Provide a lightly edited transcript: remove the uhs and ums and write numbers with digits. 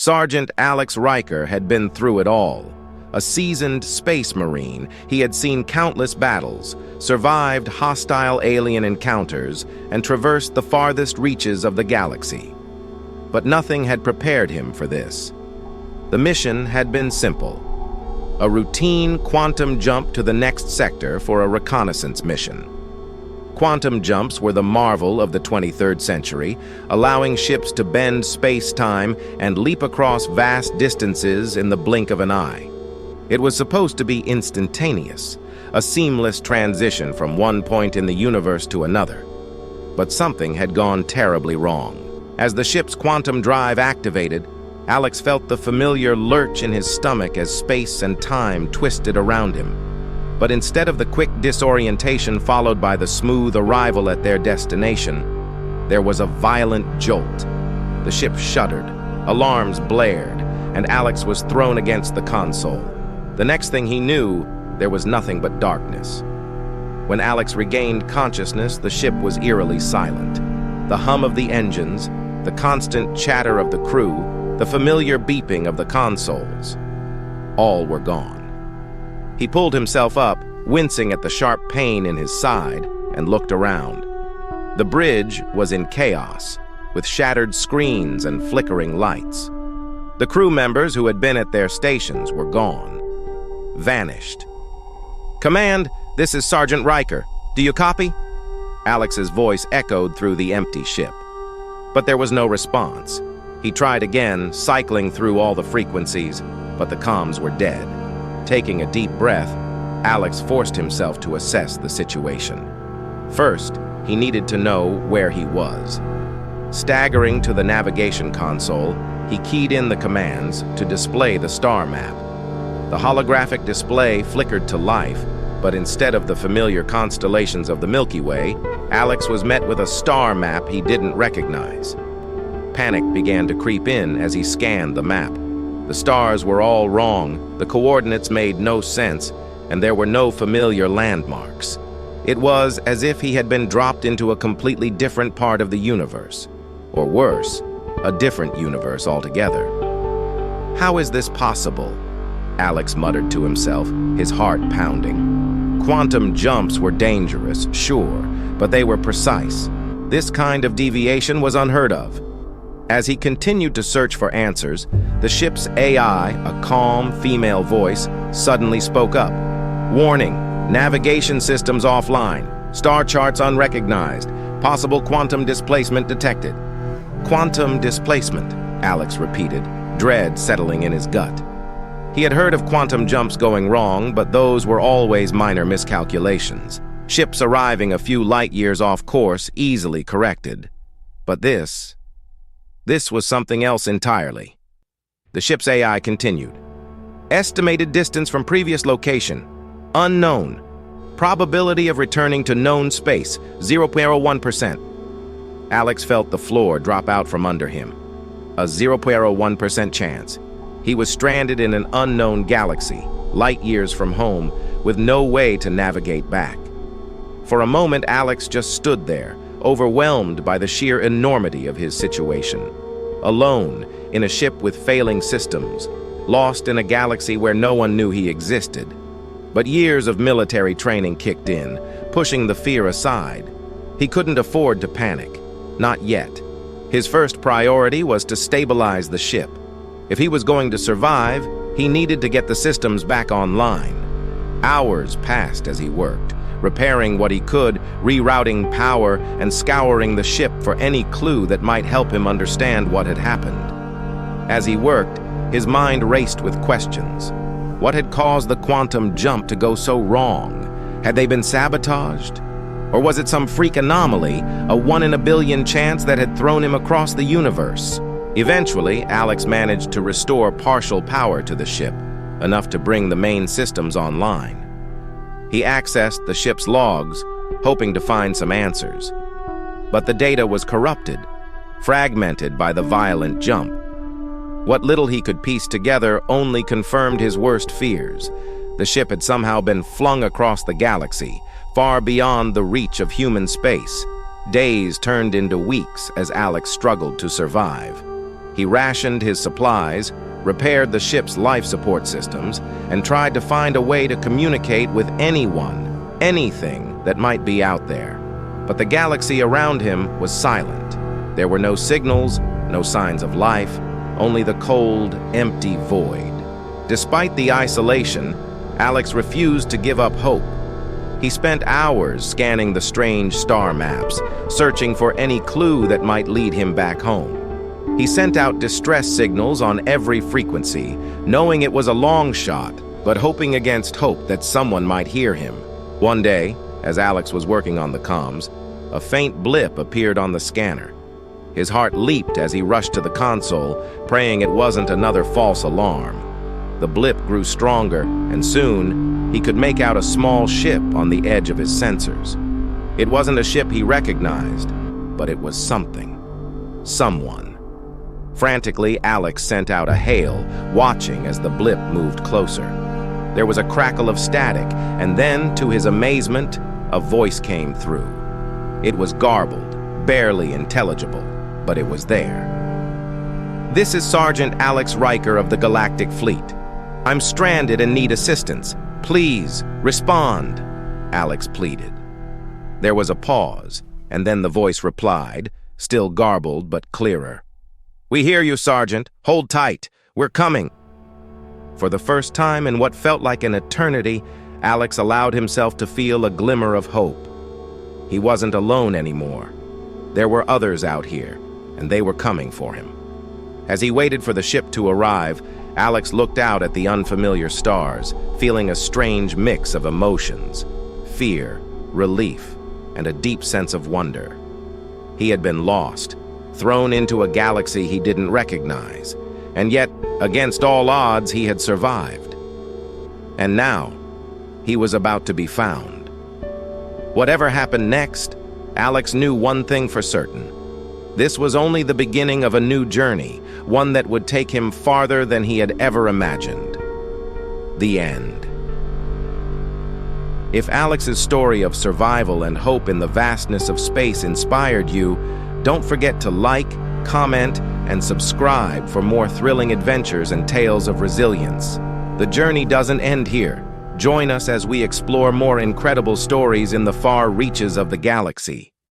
Sergeant Alex Riker had been through it all. A seasoned space marine, he had seen countless battles, survived hostile alien encounters, and traversed the farthest reaches of the galaxy. But nothing had prepared him for this. The mission had been simple: a routine quantum jump to the next sector for a reconnaissance mission. Quantum jumps were the marvel of the 23rd century, allowing ships to bend space-time and leap across vast distances in the blink of an eye. It was supposed to be instantaneous, a seamless transition from one point in the universe to another. But something had gone terribly wrong. As the ship's quantum drive activated, Alex felt the familiar lurch in his stomach as space and time twisted around him. But instead of the quick disorientation followed by the smooth arrival at their destination, there was a violent jolt. The ship shuddered, alarms blared, and Alex was thrown against the console. The next thing he knew, there was nothing but darkness. When Alex regained consciousness, the ship was eerily silent. The hum of the engines, the constant chatter of the crew, the familiar beeping of the consoles, all were gone. He pulled himself up, wincing at the sharp pain in his side, and looked around. The bridge was in chaos, with shattered screens and flickering lights. The crew members who had been at their stations were gone, vanished. "Command, this is Sergeant Riker. Do you copy?" Alex's voice echoed through the empty ship. But there was no response. He tried again, cycling through all the frequencies, but the comms were dead. Taking a deep breath, Alex forced himself to assess the situation. First, he needed to know where he was. Staggering to the navigation console, he keyed in the commands to display the star map. The holographic display flickered to life, but instead of the familiar constellations of the Milky Way, Alex was met with a star map he didn't recognize. Panic began to creep in as he scanned the map. The stars were all wrong, the coordinates made no sense, and there were no familiar landmarks. It was as if he had been dropped into a completely different part of the universe. Or worse, a different universe altogether. "How is this possible?" Alex muttered to himself, his heart pounding. Quantum jumps were dangerous, sure, but they were precise. This kind of deviation was unheard of. As he continued to search for answers, the ship's AI, a calm female voice, suddenly spoke up. "Warning, navigation systems offline, star charts unrecognized, possible quantum displacement detected." "Quantum displacement," Alex repeated, dread settling in his gut. He had heard of quantum jumps going wrong, but those were always minor miscalculations. Ships arriving a few light years off course, easily corrected. But this was something else entirely. The ship's AI continued. "Estimated distance from previous location, unknown. Probability of returning to known space, 0.01%. Alex felt the floor drop out from under him. A 0.01% chance. He was stranded in an unknown galaxy, light years from home, with no way to navigate back. For a moment, Alex just stood there, overwhelmed by the sheer enormity of his situation. Alone, in a ship with failing systems, lost in a galaxy where no one knew he existed. But years of military training kicked in, pushing the fear aside. He couldn't afford to panic. Not yet. His first priority was to stabilize the ship. If he was going to survive, he needed to get the systems back online. Hours passed as he worked, repairing what he could, rerouting power, and scouring the ship for any clue that might help him understand what had happened. As he worked, his mind raced with questions. What had caused the quantum jump to go so wrong? Had they been sabotaged? Or was it some freak anomaly, a 1 in a billion chance that had thrown him across the universe? Eventually, Alex managed to restore partial power to the ship, enough to bring the main systems online. He accessed the ship's logs, hoping to find some answers. But the data was corrupted, fragmented by the violent jump. What little he could piece together only confirmed his worst fears. The ship had somehow been flung across the galaxy, far beyond the reach of human space. Days turned into weeks as Alex struggled to survive. He rationed his supplies, repaired the ship's life support systems, and tried to find a way to communicate with anyone, anything that might be out there. But the galaxy around him was silent. There were no signals, no signs of life, only the cold, empty void. Despite the isolation, Alex refused to give up hope. He spent hours scanning the strange star maps, searching for any clue that might lead him back home. He sent out distress signals on every frequency, knowing it was a long shot, but hoping against hope that someone might hear him. One day, as Alex was working on the comms, a faint blip appeared on the scanner. His heart leaped as he rushed to the console, praying it wasn't another false alarm. The blip grew stronger, and soon, he could make out a small ship on the edge of his sensors. It wasn't a ship he recognized, but it was something. Someone. Frantically, Alex sent out a hail, watching as the blip moved closer. There was a crackle of static, and then, to his amazement, a voice came through. It was garbled, barely intelligible, but it was there. "This is Sergeant Alex Riker of the Galactic Fleet. I'm stranded and need assistance. Please, respond," Alex pleaded. There was a pause, and then the voice replied, still garbled but clearer. "We hear you, Sergeant. Hold tight. We're coming." For the first time in what felt like an eternity, Alex allowed himself to feel a glimmer of hope. He wasn't alone anymore. There were others out here, and they were coming for him. As he waited for the ship to arrive, Alex looked out at the unfamiliar stars, feeling a strange mix of emotions: fear, relief, and a deep sense of wonder. He had been lost, thrown into a galaxy he didn't recognize, and yet, against all odds, he had survived. And now, he was about to be found. Whatever happened next, Alex knew one thing for certain. This was only the beginning of a new journey, one that would take him farther than he had ever imagined. The end. If Alex's story of survival and hope in the vastness of space inspired you, don't forget to like, comment, and subscribe for more thrilling adventures and tales of resilience. The journey doesn't end here. Join us as we explore more incredible stories in the far reaches of the galaxy.